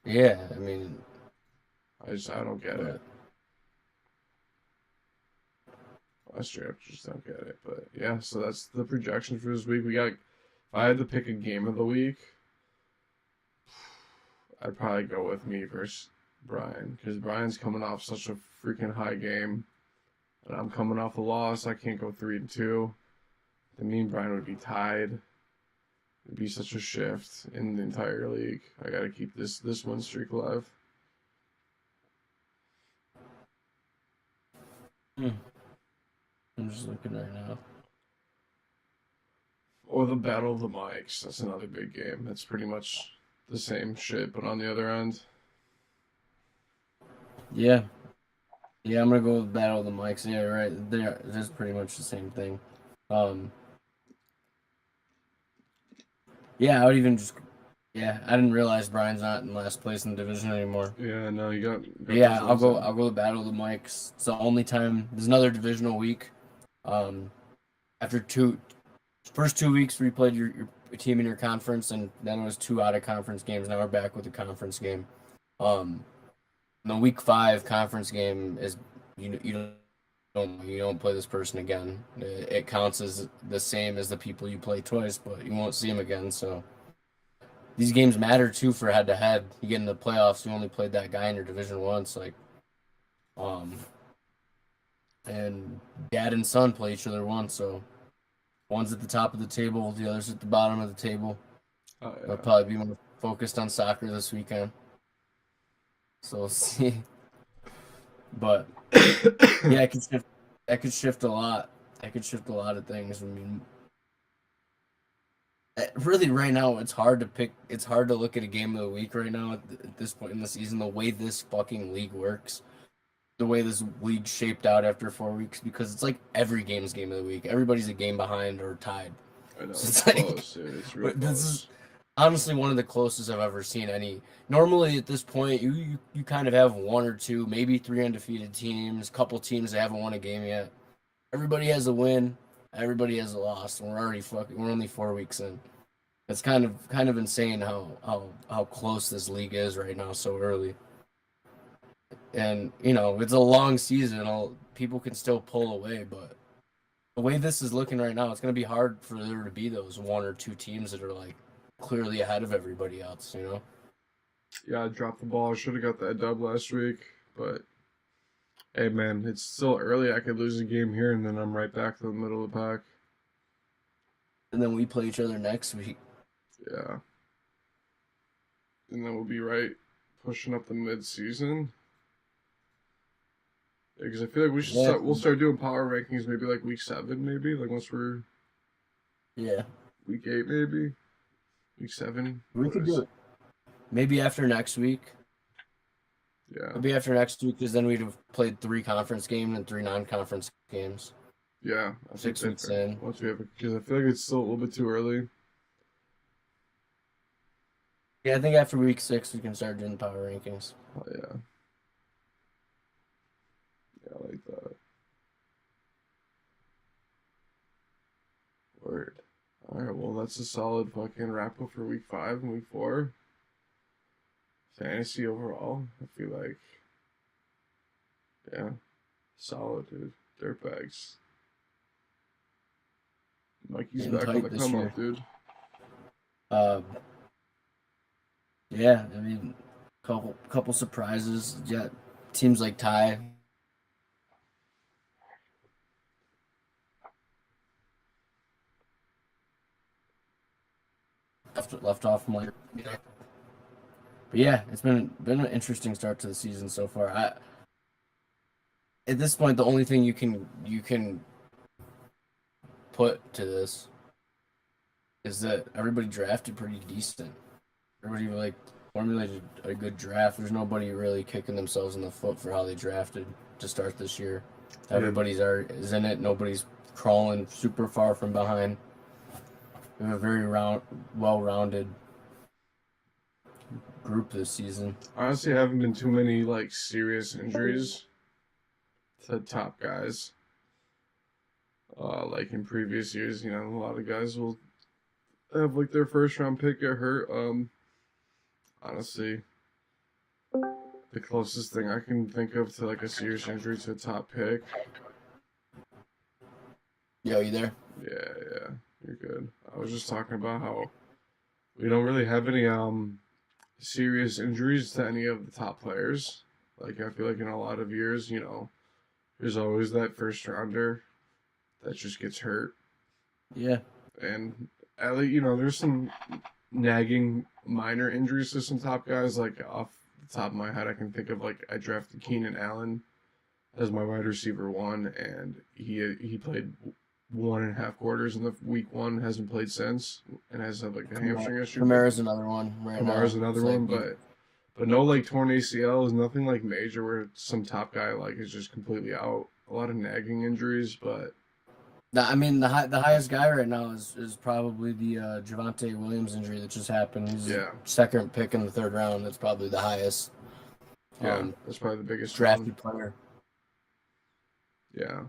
Yeah, I mean, I don't get it. but I straight up just don't get it. But yeah, so that's the projection for this week. If I had to pick a game of the week, I'd probably go with me versus Brian because Brian's coming off such a freaking high game, and I'm coming off a loss. I can't go 3-2. Then me and Brian would be tied. It'd be such a shift in the entire league. I gotta keep this win streak alive. I'm just looking right now. Or the Battle of the Mics. That's another big game. That's pretty much the same shit, but on the other end. Yeah, I'm gonna go with Battle of the Mics. Yeah, right. That's pretty much the same thing. Um, yeah, I would even just. Yeah, I didn't realize Brian's not in last place in the division anymore. Yeah, no, you got Yeah, those I'll go. ones in. I'll go with Battle of the Mics. It's the only time. There's another divisional week. Um, after first 2 weeks, we played your team in your conference, and then it was 2 out of conference games. Now we're back with the conference game. Um, the week 5 conference game is you don't play this person again. It counts as the same as the people you play twice, but you won't see them again. So these games matter too for head to head. You get in the playoffs, you only played that guy in your division once, um, and dad and son play each other once. So one's at the top of the table, the other's at the bottom of the table. Oh I'll yeah. probably be more focused on soccer this weekend. So we'll see. But yeah, it could shift. That could shift a lot. That could shift a lot of things. I mean, really, right now, it's hard to pick. It's hard to look at a game of the week right now at this point in the season. The way this fucking league works, the way this league shaped out after 4 weeks, because it's like every game's game of the week. Everybody's a game behind or tied. I know So it's it's like, close, dude. It's real but this is close. honestly one of the closest I've ever seen any. Normally at this point, you kind of have one or two, maybe 3 undefeated teams, couple teams that haven't won a game yet. Everybody has a win, everybody has a loss. And we're only 4 weeks in. It's kind of insane how close this league is right now so early. And it's a long season. People can still pull away, but the way this is looking right now, it's going to be hard for there to be those one or two teams that are like clearly ahead of everybody else. Yeah, I dropped the ball. I should have got that dub last week, but hey, man, it's still early. I could lose a game here, and then I'm right back to the middle of the pack. And then we play each other next week. Yeah, and then we'll be right pushing up the mid-season. Because I feel like we'll start doing power rankings maybe like week 7, maybe like once we're Yeah, week 8, maybe week 7. we could do it. Maybe after next week. Yeah, Maybe after next week, because then we'd have played 3 conference games and 3 non-conference games. yeah. I think 6 weeks fair. in. Once we have, because I feel like it's still a little bit too early. Yeah, I think after week 6 we can start doing power rankings. Oh yeah, yeah, I like that. Word. All right, well that's a solid fucking wrap up for week 5 and week 4. Fantasy overall, I feel like, yeah, solid, dude. Dirtbags. Mikey's Getting back on tight the this come year. up, dude. Um, yeah, I mean, couple surprises. Yeah, teams like Ty. Left off from like. But yeah, it's been an interesting start to the season so far. At this point, the only thing you can put to this is that everybody drafted pretty decent. Everybody like formulated a good draft. There's nobody really kicking themselves in the foot for how they drafted to start this year. Yeah, Everybody's is in it. Nobody's crawling super far from behind. We have a very well-rounded group this season. honestly, haven't been too many like serious injuries to top guys. Like in previous years, you know, a lot of guys will have like their first round pick get hurt. Honestly, the closest thing I can think of to like a serious injury to a top pick. Yo, you there? Yeah, you're good. I was just talking about how we don't really have any serious injuries to any of the top players. Like I feel like in a lot of years, you know, there's always that first rounder that just gets hurt. Yeah. And at least, you know, there's some nagging minor injuries to some top guys. Like off the top of my head, I can think of like I drafted Keenan Allen as my wide receiver one, and he played 1.5 quarters in the week one, hasn't played since, and has had like a hamstring issue. Kamara's another one right now. Kamara's another one, but no like torn ACLs, nothing like major where some top guy like is just completely out. A lot of nagging injuries, but I mean, the highest guy right now is probably the Javonte Williams injury that just happened. He's second pick in the third round. That's probably the highest. Yeah, that's probably the biggest drafted player. Yeah,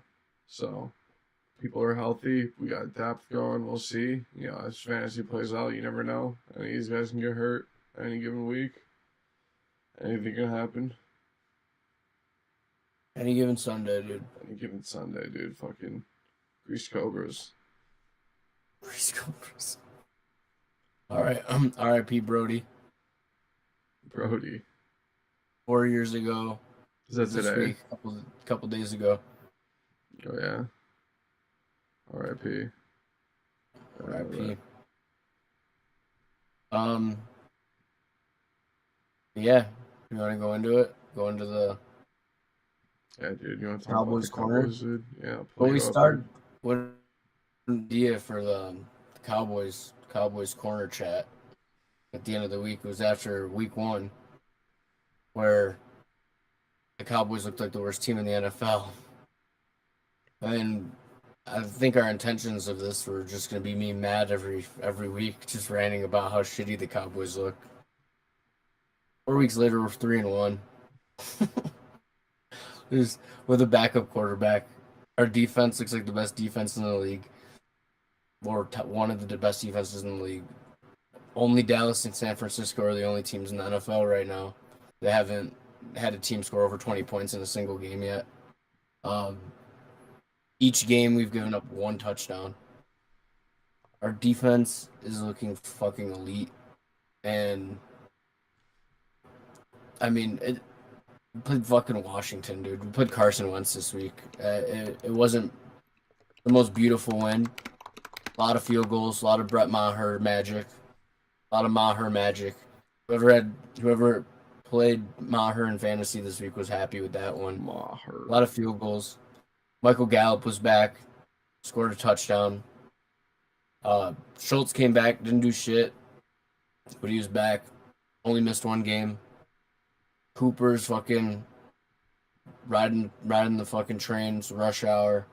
so people are healthy. We got depth going. We'll see. You know, as fantasy plays out, you never know. Any of these guys can get hurt any given week. Anything can happen. Any given Sunday, dude. Any given Sunday, dude. Fucking Grease Cobras. Grease Cobras. All right. R.I.P. Brody. Brody. 4 years ago. Is that today? Week, couple days ago. Oh yeah. R.I.P. R.I.P. Yeah. You want to go into it? Go into the. Yeah, dude. You want to talk Cowboys about the corner? Cowboys, dude? Yeah. Well, we started with an idea for the Cowboys corner chat at the end of the week. It was after week one, where the Cowboys looked like the worst team in the NFL. And I think our intentions of this were just going to be me mad every week, just ranting about how shitty the Cowboys look. 4 weeks later, we're 3-1. Just with a backup quarterback. Our defense looks like the best defense in the league. Or one of the best defenses in the league. Only Dallas and San Francisco are the only teams in the NFL right now. They haven't had a team score over 20 points in a single game yet. Each game we've given up one touchdown. Our defense is looking fucking elite. And I mean, we played fucking Washington, dude. We played Carson Wentz this week. It wasn't the most beautiful win. A lot of field goals, a lot of Brett Maher magic. A lot of Maher magic. Whoever played Maher in fantasy this week was happy with that one. Maher. A lot of field goals. Michael Gallup was back, scored a touchdown. Schultz came back, didn't do shit, but he was back. Only missed one game. Cooper's fucking riding the fucking trains, rush hour.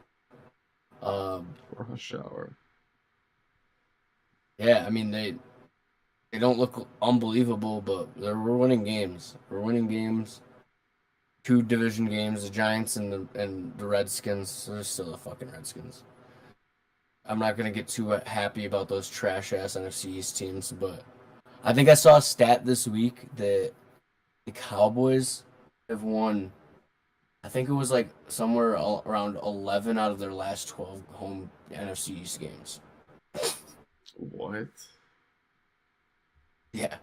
Rush hour. Yeah, I mean they don't look unbelievable, but we're winning games. We're winning games. 2 division games, the Giants and the Redskins. They're still the fucking Redskins. I'm not gonna get too happy about those trash ass NFC East teams, but I think I saw a stat this week that the Cowboys have won. I think it was like somewhere around 11 out of their last 12 home NFC East games. What? Yeah,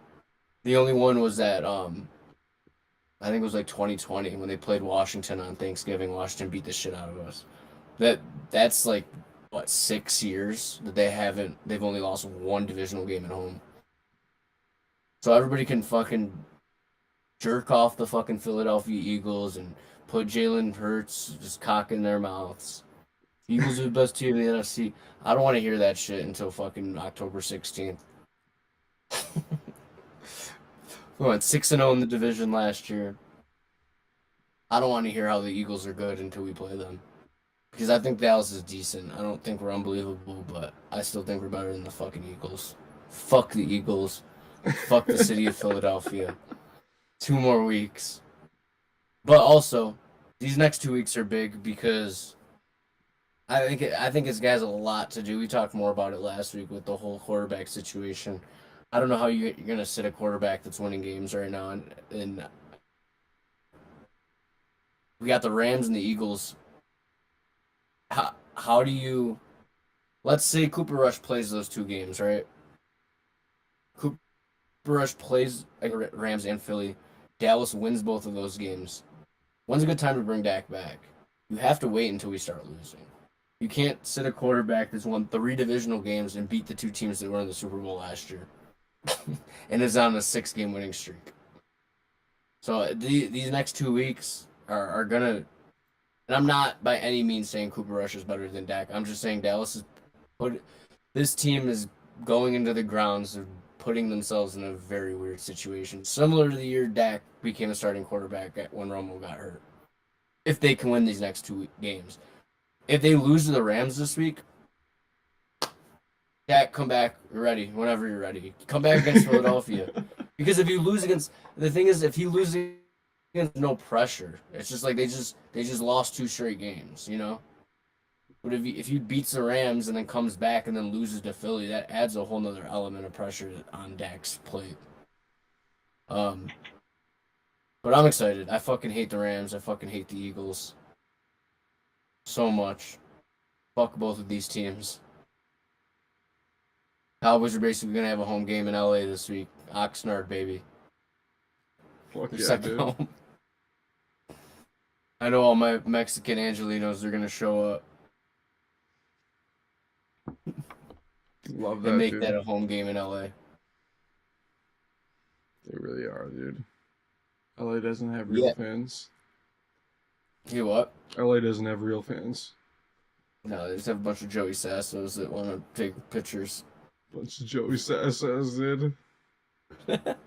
the only one was that I think it was like 2020 when they played Washington on Thanksgiving. Washington beat the shit out of us. That's like what 6 years that they've only lost one divisional game at home. So everybody can fucking jerk off the fucking Philadelphia Eagles and put Jalen Hurts just cock in their mouths. Eagles are the best team in the NFC. I don't want to hear that shit until fucking October 16th. We went 6-0 in the division last year. I don't want to hear how the Eagles are good until we play them. Because I think Dallas is decent. I don't think we're unbelievable, but I still think we're better than the fucking Eagles. Fuck the Eagles. Fuck the city of Philadelphia. 2 more weeks. But also, these next 2 weeks are big because I think this guy has a lot to do. We talked more about it last week with the whole quarterback situation. I don't know how you're gonna sit a quarterback that's winning games right now, and we got the Rams and the Eagles. How do you? Let's say Cooper Rush plays those 2 games, right? Cooper Rush plays Rams and Philly. Dallas wins both of those games. When's a good time to bring Dak back? You have to wait until we start losing. You can't sit a quarterback that's won 3 divisional games and beat the 2 teams that were in the Super Bowl last year, and is on a 6-game winning streak. So these next 2 weeks are gonna. And I'm not by any means saying Cooper Rush is better than Dak. I'm just saying Dallas is this team is going into the grounds of putting themselves in a very weird situation, similar to the year Dak became a starting quarterback when Romo got hurt. If they can win these next 2 games, if they lose to the Rams this week, Dak, come back. You're ready. Whenever you're ready, come back against Philadelphia. Because if you lose against, the thing is, if he loses against, no pressure. It's just like they just lost 2 straight games, you know. But if he beats the Rams and then comes back and then loses to Philly, that adds a whole nother element of pressure on Dak's plate. But I'm excited. I fucking hate the Rams. I fucking hate the Eagles so much. Fuck both of these teams. Cowboys are basically gonna have a home game in LA this week. Oxnard, baby. Fuck Their yeah, second dude. home. I know all my Mexican Angelinos are gonna show up Love and that, make dude. that a home game in LA. They really are, dude. LA doesn't have real Yeah. fans. You what? LA doesn't have real fans. No, they just have a bunch of Joey Sassos that want to take pictures. Bunch of Joey Sassos, dude. But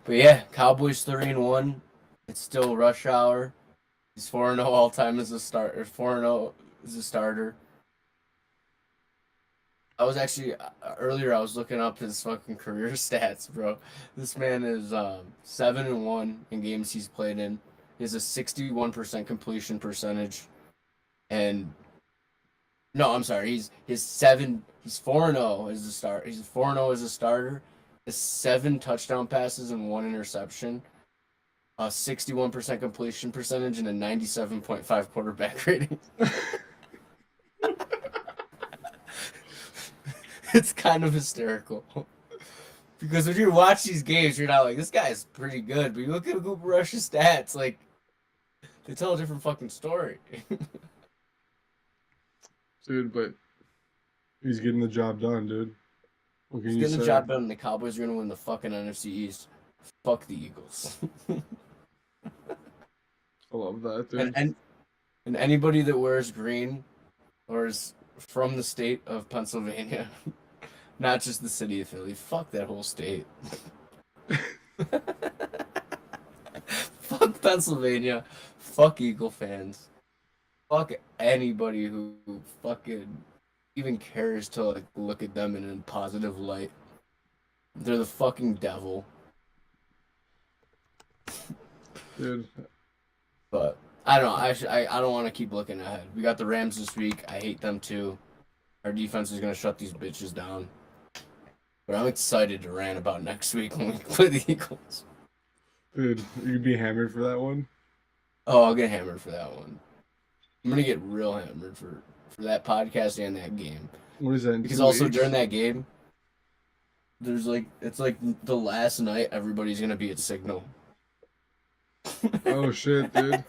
yeah, Cowboys 3-1. It's still rush hour. He's 4-0 all time as a starter. 4-0 as a starter. I was actually earlier. I was looking up his fucking career stats, bro. This man is 7-1 in games he's played in. He has a 61% completion percentage, and no, I'm sorry. He's 4-0 as a start. He's 4-0 as a starter. Has 7 touchdown passes and 1 interception. A 61% completion percentage and a 97.5 quarterback rating. It's kind of hysterical. Because when you watch these games, you're not like, this guy's pretty good. But you look at Cooper Rush's stats, like, they tell a different fucking story. Dude, but he's getting the job done, dude. What can He's you getting the say? job done, and the Cowboys are going to win the fucking NFC East. Fuck the Eagles. I love that, dude. And anybody that wears green or is from the state of Pennsylvania, not just the city of Philly, fuck that whole state. Fuck Pennsylvania. Fuck Eagle fans. Fuck anybody who fucking even cares to like look at them in a positive light. They're the fucking devil. Dude, But I don't know. I don't want to keep looking ahead. We got the Rams this week. I hate them too. Our defense is gonna shut these bitches down. But I'm excited to rant about next week when we play the Eagles. dude, you'd be hammered for that one. Oh, I'll get hammered for that one. I'm gonna get real hammered for that podcast and that game. What is that? In Because 2 also weeks? during that game, there's like it's like the last night everybody's gonna be at Signal. Oh shit, dude.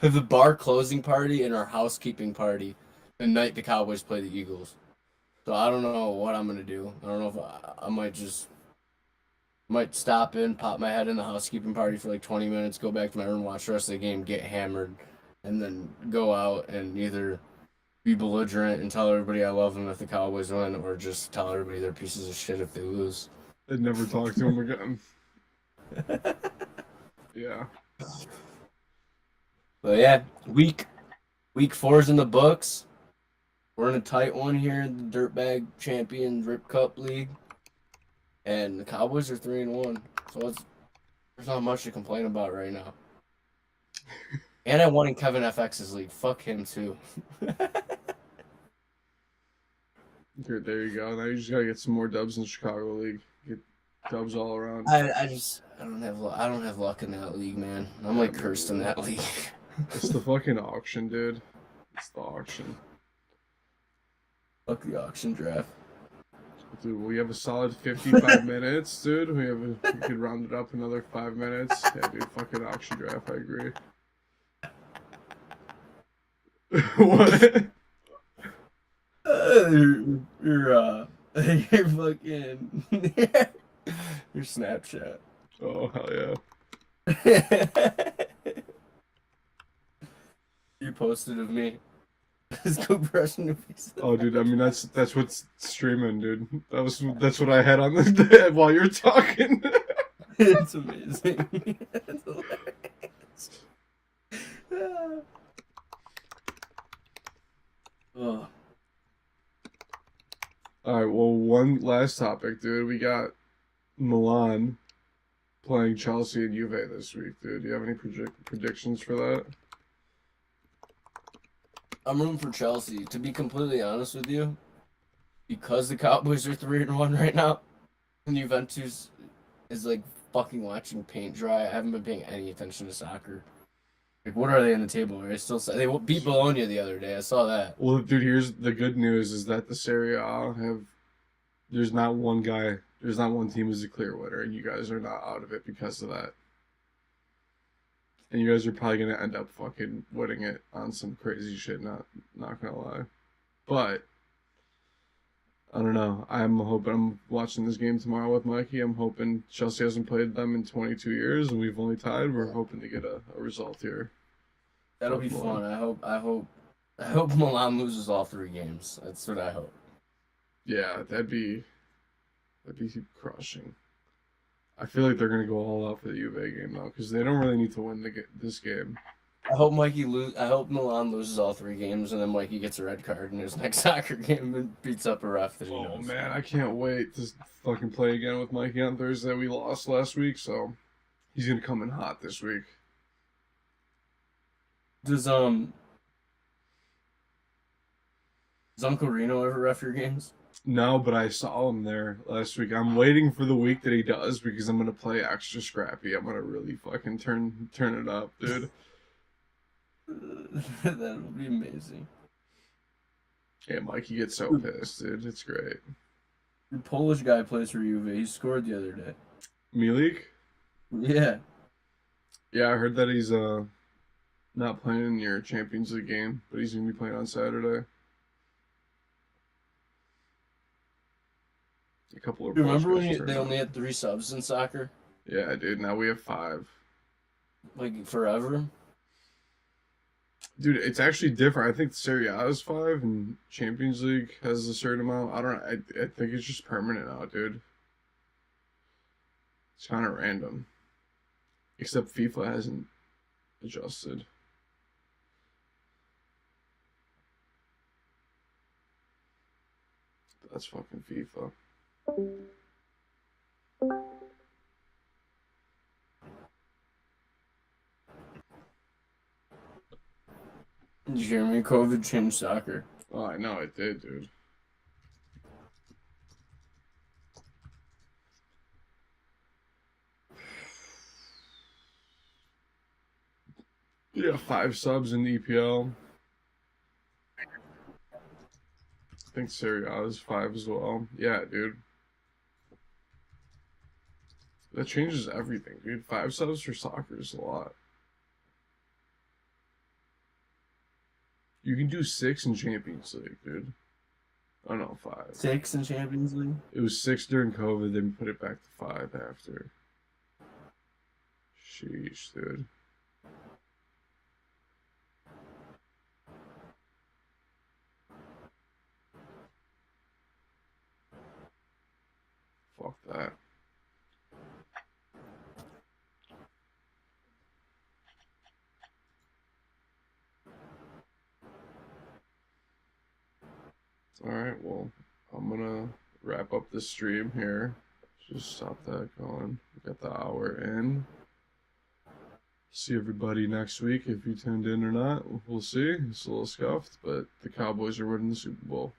The bar closing party and our housekeeping party the night the Cowboys play the Eagles. So I don't know what I'm gonna do. I don't know if I might stop in, pop my head in the housekeeping party for like 20 minutes, go back to my room, watch the rest of the game, get hammered, and then go out and either be belligerent and tell everybody I love them if the Cowboys win, or just tell everybody they're pieces of shit if they lose. I'd never talk to him again. Yeah. But yeah, week 4's in the books. We're in a tight one here in the Dirtbag Champion Rip Cup League, and the Cowboys are 3-1. So there's not much to complain about right now. And I won in Kevin FX's league. Fuck him too. There you go. Now you just gotta get some more dubs in the Chicago League. Get dubs all around. I don't have luck in that league, man. I'm like cursed in that league. It's the fucking auction, dude. It's the auction. Fuck the auction draft. Dude, we have a solid 55 minutes, dude. We could round it up another 5 minutes. Yeah, dude, fucking auction draft, I agree. What? You're fucking your Snapchat. Oh, hell yeah. You posted of me. Let's go brushing the pieces. Oh, dude, I mean, that's what's streaming, dude. That's what I had on the while you're talking. It's amazing. It's hilarious. Oh. All right, well, one last topic, dude. We got Milan playing Chelsea and Juve this week, dude. Do you have any predictions for that? I'm rooting for Chelsea. To be completely honest with you, because the Cowboys are 3-1 right now, and Juventus is like fucking watching paint dry. I haven't been paying any attention to soccer. Like, what are they in the table? Are they still? They beat Bologna the other day. I saw that. Well, dude, here's the good news: is that the Serie A there's not one team who's a clear winner, and you guys are not out of it because of that. And you guys are probably gonna end up fucking winning it on some crazy shit. Not gonna lie, but I don't know. I'm watching this game tomorrow with Mikey. I'm hoping Chelsea hasn't played them in 22 years, and we've only tied. We're hoping to get a result here. That'll be fun. I hope Milan loses all 3 games. That's what I hope. Yeah, that'd be crushing. I feel like they're gonna go all out for the Juve game though, because they don't really need to win this game. I hope I hope Milan loses all 3 games, and then Mikey gets a red card in his next soccer game and beats up a ref that he knows. Oh man, I can't wait to fucking play again with Mikey on Thursday. We lost last week, so he's gonna come in hot this week. Does Uncle Reno ever ref your games? No, but I saw him there last week. I'm waiting for the week that he does because I'm gonna play extra scrappy. I'm gonna really fucking turn it up, dude. That would be amazing. Yeah, Mikey gets so pissed, dude. It's great. The Polish guy plays for Juve. He scored the other day. Milik? Yeah. Yeah, I heard that he's not playing in your Champions League game, but he's gonna be playing on Saturday. A couple of. You remember when they only had 3 subs in soccer? Yeah, dude. Now we have 5. Like forever. Dude, it's actually different. I think Serie A is 5 and Champions League has a certain amount. I don't know. I think it's just permanent now, dude. It's kind of random. Except FIFA hasn't adjusted. That's fucking FIFA. Did you hear me? COVID changed soccer. Oh, I know it did, dude. Yeah, 5 subs in the EPL. I think Serie A is 5 as well. Yeah, dude. That changes everything, dude. 5 subs for soccer is a lot. You can do 6 in Champions League, dude. Oh no, 5. 6 in Champions League? It was 6 during COVID, then put it back to 5 after. Sheesh, dude. fuck that. Alright, well, I'm gonna wrap up this stream here. Just stop that going. We got the hour in. See everybody next week if you tuned in or not. We'll see. It's a little scuffed, but the Cowboys are winning the Super Bowl.